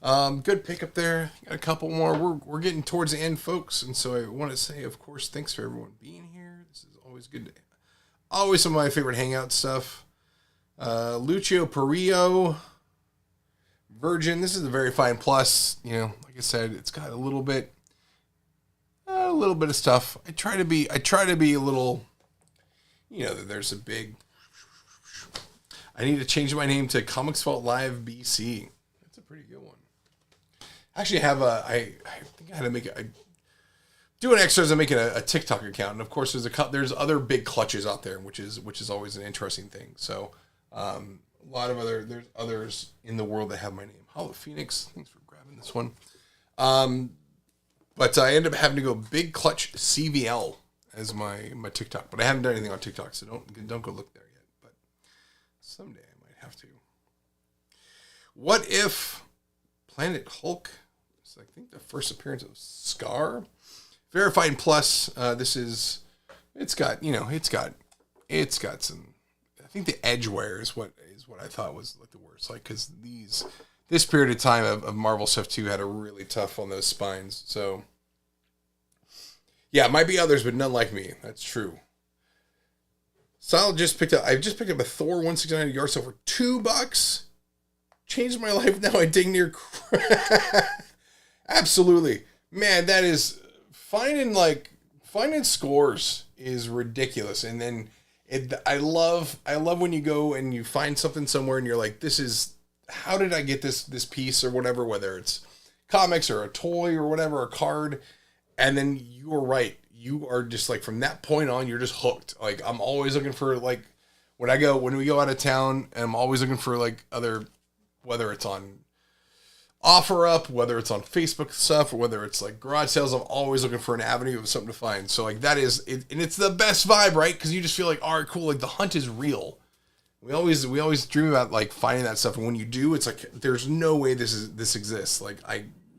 Good pick up there. Got a couple more. We're getting towards the end, folks, and so I want to say, of course, thanks for everyone being here. This is always good. Always some of my favorite hangout stuff. Lucio Perillo, Virgin. This is a very fine plus. Like I said, it's got a little bit of stuff. I try to be a little. There's a big. I need to change my name to Comics Vault Live BC. That's a pretty good one. Actually, I think I had to make it. I do an exercise of making a TikTok account, and of course, there's other big clutches out there, which is always an interesting thing. So, there's others in the world that have my name. Hollow Phoenix, thanks for grabbing this one. But I end up having to go Big Clutch CVL as my TikTok, but I haven't done anything on TikTok, so don't go look there yet. But someday I might have to. What if Planet Hulk? It's I think the first appearance of Scar. Verified plus. It's got some. I think the edge wear is what I thought was like the worst. Like because this period of time of Marvel stuff too had a really tough on those spines. So yeah, it might be others, but none like me. That's true. Sal just picked up. I just picked up a Thor 169 yard sale for $2. Changed my life. Now I dang near. Absolutely, man. That is finding scores is ridiculous. And then I love when you go and you find something somewhere and you're like, this is, how did I get this piece or whatever, whether it's comics or a toy or whatever, a card. And then you are right. You are just like, from that point on, you're just hooked. Like, I'm always looking for, like, when we go out of town, and I'm always looking for like other, whether it's on OfferUp, whether it's on Facebook stuff, or whether it's like garage sales, I'm always looking for an avenue of something to find. So like that is it, and it's the best vibe, right? Because you just feel like, all right, cool. Like the hunt is real. We always dream about like finding that stuff, and when you do, it's like there's no way this exists. Like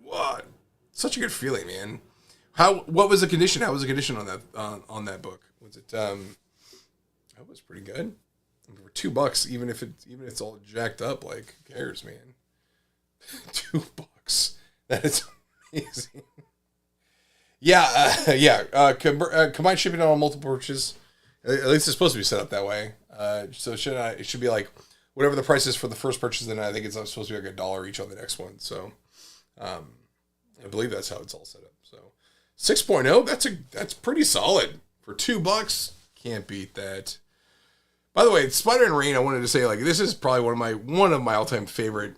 what? Such a good feeling, man. What was the condition? How was the condition on that book? Was it that was pretty good. For $2, even if it's all jacked up, like, who cares, man? $2. That is amazing. Yeah. Combined shipping on multiple purchases. At least it's supposed to be set up that way. So it should be like whatever the price is for the first purchase, then I think it's supposed to be like $1 each on the next one. So, I believe that's how it's all set up. So, 6.0. That's pretty solid for $2. Can't beat that. By the way, Spider-Man Rain, I wanted to say, like, this is probably one of my all-time favorite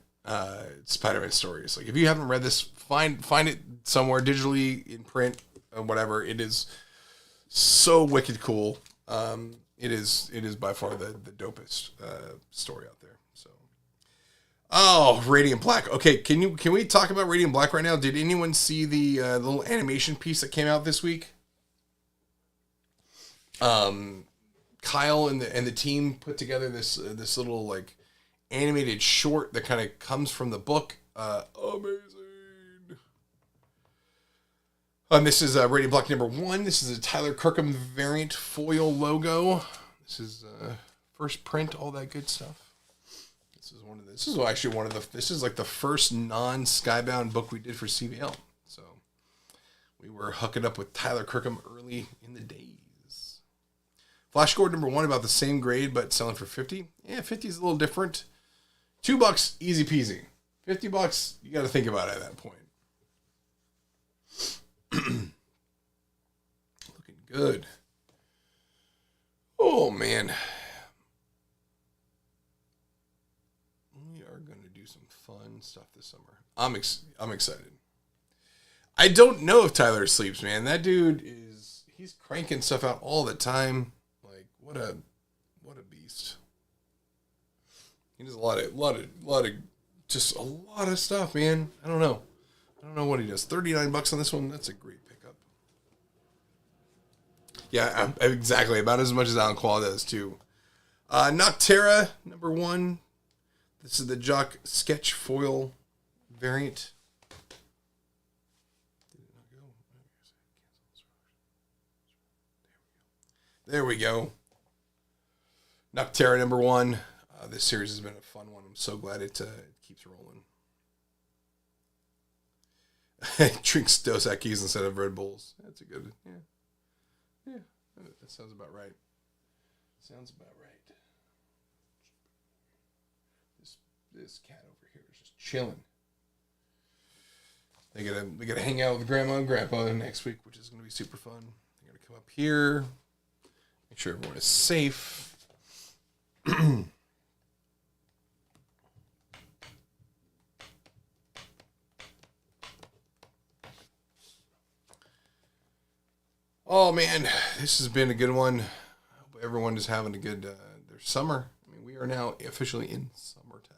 Spider-Man stories. Like, if you haven't read this, find it somewhere digitally, in print, or whatever. It is so wicked cool. It is by far the dopest story out there. So, Radiant Black. Okay, can we talk about Radiant Black right now? Did anyone see the little animation piece that came out this week? Kyle and the team put together this little like animated short that kind of comes from the book. Amazing. This is Radiant Black #1. This is a Tyler Kirkham variant foil logo. This is first print, all that good stuff. This is like the first non-Skybound book we did for CVL. So we were hooking up with Tyler Kirkham early in the days. Flash Gordon #1, about the same grade, but selling for $50. Yeah, 50 is a little different. $2, easy peasy. $50, you got to think about it at that point. Looking good. Oh, man. We are going to do some fun stuff this summer. I'm excited. I don't know if Tyler sleeps, man. That dude he's cranking stuff out all the time. What a beast. He does a lot of stuff, man. I don't know what he does. $39 on this one. That's a great pickup. Yeah, exactly. About as much as Alan Qual does too. Noctera #1. This is the Jock Sketch foil variant. There we go. Noctera #1. This series has been a fun one. I'm so glad it keeps rolling. Drinks Dos Equis instead of Red Bulls. That's a good, yeah. That sounds about right. This cat over here is just chilling. They gotta hang out with Grandma and Grandpa next week, which is gonna be super fun. They gotta come up here, make sure everyone is safe. Oh man, this has been a good one. I hope everyone is having a good their summer. I mean, we are now officially in summertime.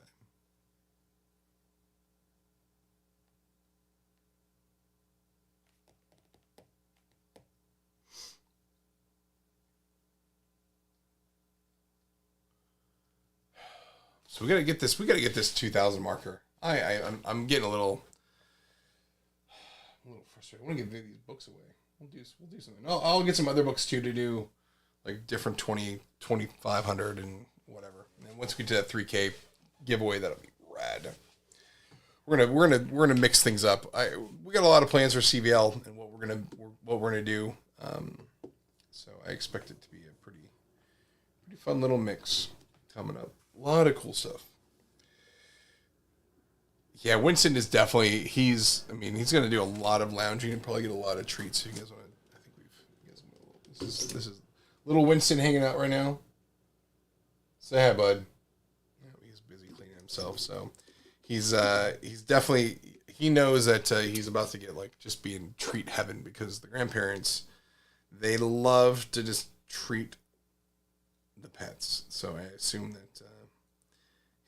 So we gotta get this 2,000 marker. I'm getting a little frustrated. I want to give these books away. We'll do something. I'll get some other books too to do, like different 2,500 and whatever. And then once we get to that 3K giveaway, that'll be rad. We're gonna mix things up. We got a lot of plans for CVL and what we're gonna do. So I expect it to be a pretty pretty fun little mix coming up. A lot of cool stuff. Yeah, Winston is definitely, he's going to do a lot of lounging and probably get a lot of treats. So you guys want to, I think this is little Winston hanging out right now. Say hi, bud. Yeah, he's busy cleaning himself, so he's definitely, he knows that he's about to get, like, just be in treat heaven because the grandparents, they love to just treat the pets. So I assume that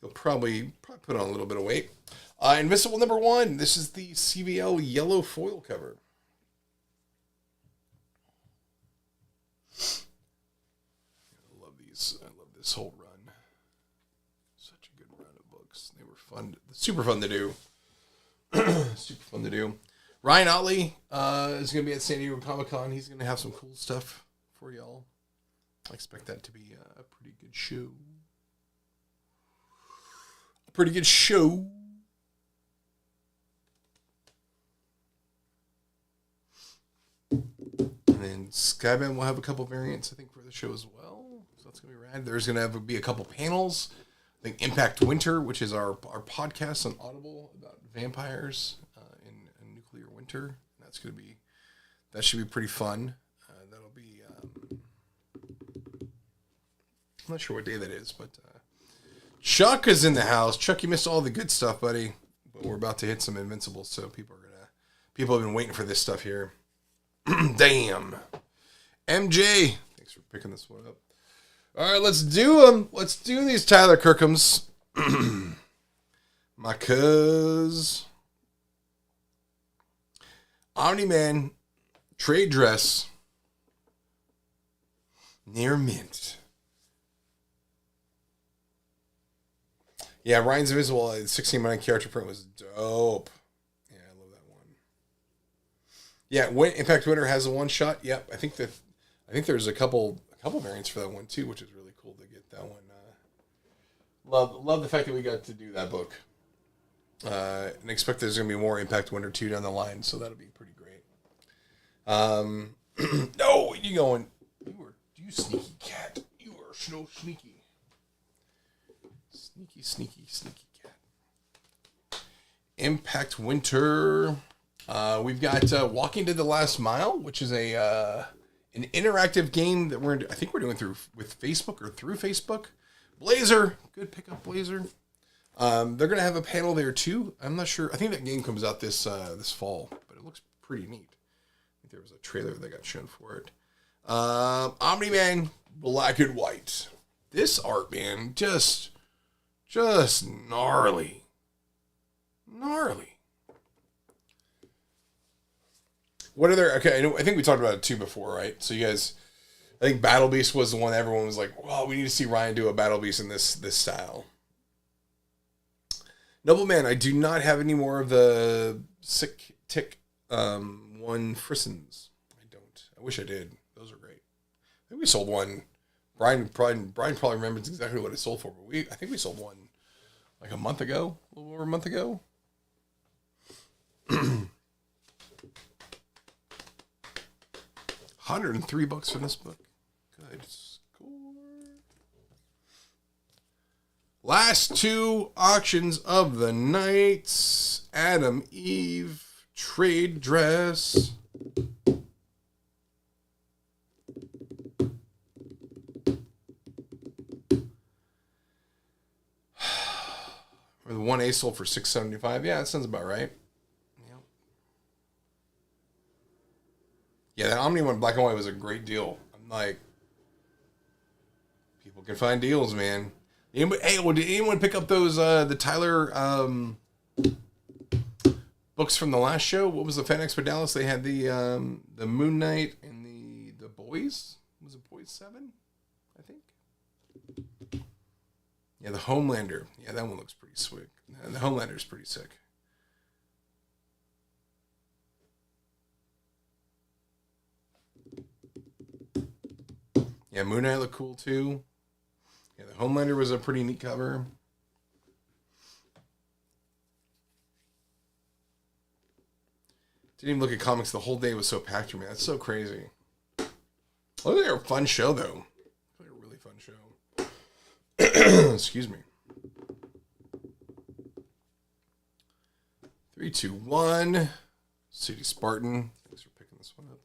he'll probably put on a little bit of weight. Invincible number 1. This is the CVL yellow foil cover. I love these. I love this whole run. Such a good run of books. They were fun. Super fun to do. Super fun to do. Ryan Otley is going to be at San Diego Comic-Con. He's going to have some cool stuff for y'all. I expect that to be a pretty good show. A pretty good show. And then Skybound will have a couple variants, I think, for the show as well. So that's going to be rad. There's going to be a couple panels. I think Impact Winter, which is our podcast on Audible about vampires in nuclear winter. That's going to be, that should be pretty fun. That'll be, I'm not sure what day that is, but Chuck is in the house. Chuck, you missed all the good stuff, buddy. But we're about to hit some Invincibles, so people have been waiting for this stuff here. Damn. MJ. Thanks for picking this one up. All right, let's do them. Let's do these Tyler Kirkhams. My cuz. Omni-Man. Trade dress. Near mint. Yeah, Ryan's Invisible 16-9 character print was dope. Yeah, Impact Winter has a one shot. Yep, I think there's a couple variants for that one too, which is really cool to get that one. Love the fact that we got to do that book. And expect there's gonna be more Impact Winter 2 down the line, so that'll be pretty great. No, you sneaky cat. You are so sneaky. Sneaky cat. Impact Winter. We've got Walking to the Last Mile, which is an interactive game that I think we're doing with Facebook or through Facebook. Blazer, good pickup, Blazer. They're gonna have a panel there too. I'm not sure. I think that game comes out this fall, but it looks pretty neat. I think there was a trailer that got shown for it. Omni-Man, black and white. This art, man, just gnarly. What are there? Okay, I think we talked about it too before, right? So you guys, I think Battle Beast was the one everyone was like, "Well, we need to see Ryan do a Battle Beast in this style." Nobleman, I do not have any more of the Sick Tick one Frissons. I don't. I wish I did. Those are great. I think we sold one. Brian probably remembers exactly what it sold for, but I think we sold one like a month ago, a little over a month ago. $103 for this book. Good score. Last 2 auctions of the night. Adam Eve trade dress. Or the 1A sold for $675. Yeah, that sounds about right. Yeah, that Omni one black and white was a great deal. I'm like, people can find deals, man. Did anyone pick up those the Tyler books from the last show? What was the Fan Expo Dallas? They had the Moon Knight and the Boys. Was it Boys 7? I think. Yeah, the Homelander. Yeah, that one looks pretty sweet. The Homelander's pretty sick. Yeah, Moon Knight looked cool too. Yeah, the Homelander was a pretty neat cover. Didn't even look at comics the whole day. It was so packed for me. That's so crazy. Look like a fun show though. Like a really fun show. Excuse me. 3, 2, 1. City Spartan. Thanks for picking this one up.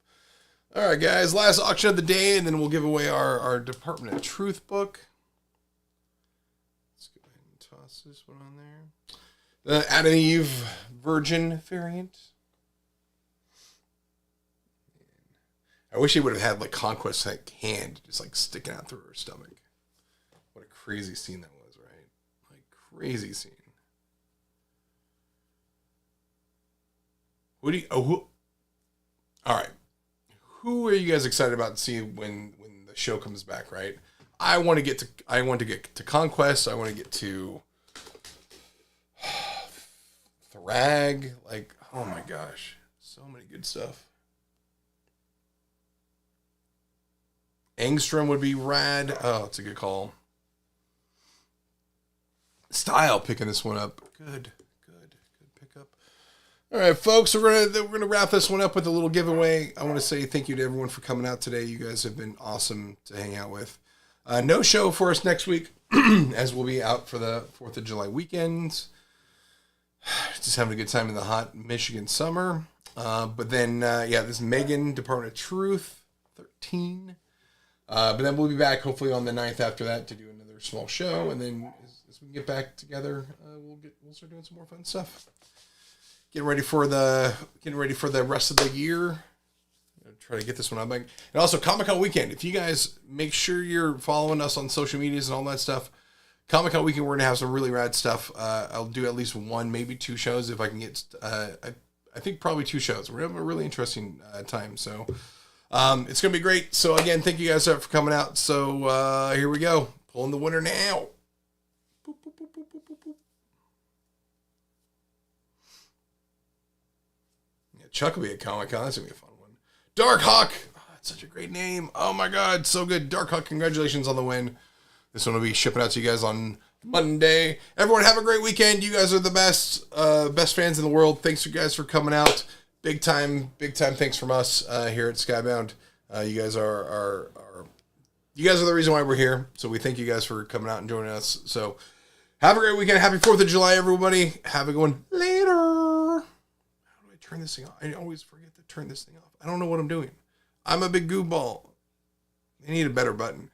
All right, guys. Last auction of the day, and then we'll give away our Department of Truth book. Let's go ahead and toss this one on there. The Adam and Eve Virgin variant. I wish he would have had like Conquest like hand just like sticking out through her stomach. What a crazy scene that was, right? Like crazy scene. What do you? All right. Who are you guys excited about to see when the show comes back? Right. I want to get to Conquest. I want to get to Thrag. Like, oh my gosh, so many good stuff. Angstrom would be rad. Oh, it's a good call. Style picking this one up. Good pickup. All right, folks, we're gonna wrap this one up with a little giveaway. I want to say thank you to everyone for coming out today. You guys have been awesome to hang out with. No show for us next week, as we'll be out for the 4th of July weekend. Just having a good time in the hot Michigan summer. But then, this Megan Department of Truth 13. But then we'll be back hopefully on the 9th after that to do another small show, and then as we get back together, we'll start doing some more fun stuff. Getting ready for the rest of the year. Try to get this one out back. And also Comic-Con weekend. If you guys make sure you're following us on social medias and all that stuff, Comic-Con weekend, we're gonna have some really rad stuff. I'll do at least 1, maybe 2 shows if I can get. I think probably 2 shows. We're having a really interesting time. So. It's going to be great. So, again, thank you guys for coming out. So, here we go. Pulling the winner now. Boop, boop, boop, boop, boop, boop. Yeah, Chuck will be at Comic-Con. That's going to be a fun one. Darkhawk. Oh, that's such a great name. Oh, my God. So good. Darkhawk, congratulations on the win. This one will be shipping out to you guys on Monday. Everyone have a great weekend. You guys are the best fans in the world. Thanks, you guys, for coming out. Big time thanks from us here at Skybound. You guys are the reason why we're here. So we thank you guys for coming out and joining us. So have a great weekend. Happy 4th of July, everybody. Have a good one later. How do I turn this thing off? I always forget to turn this thing off. I don't know what I'm doing. I'm a big goofball. I need a better button.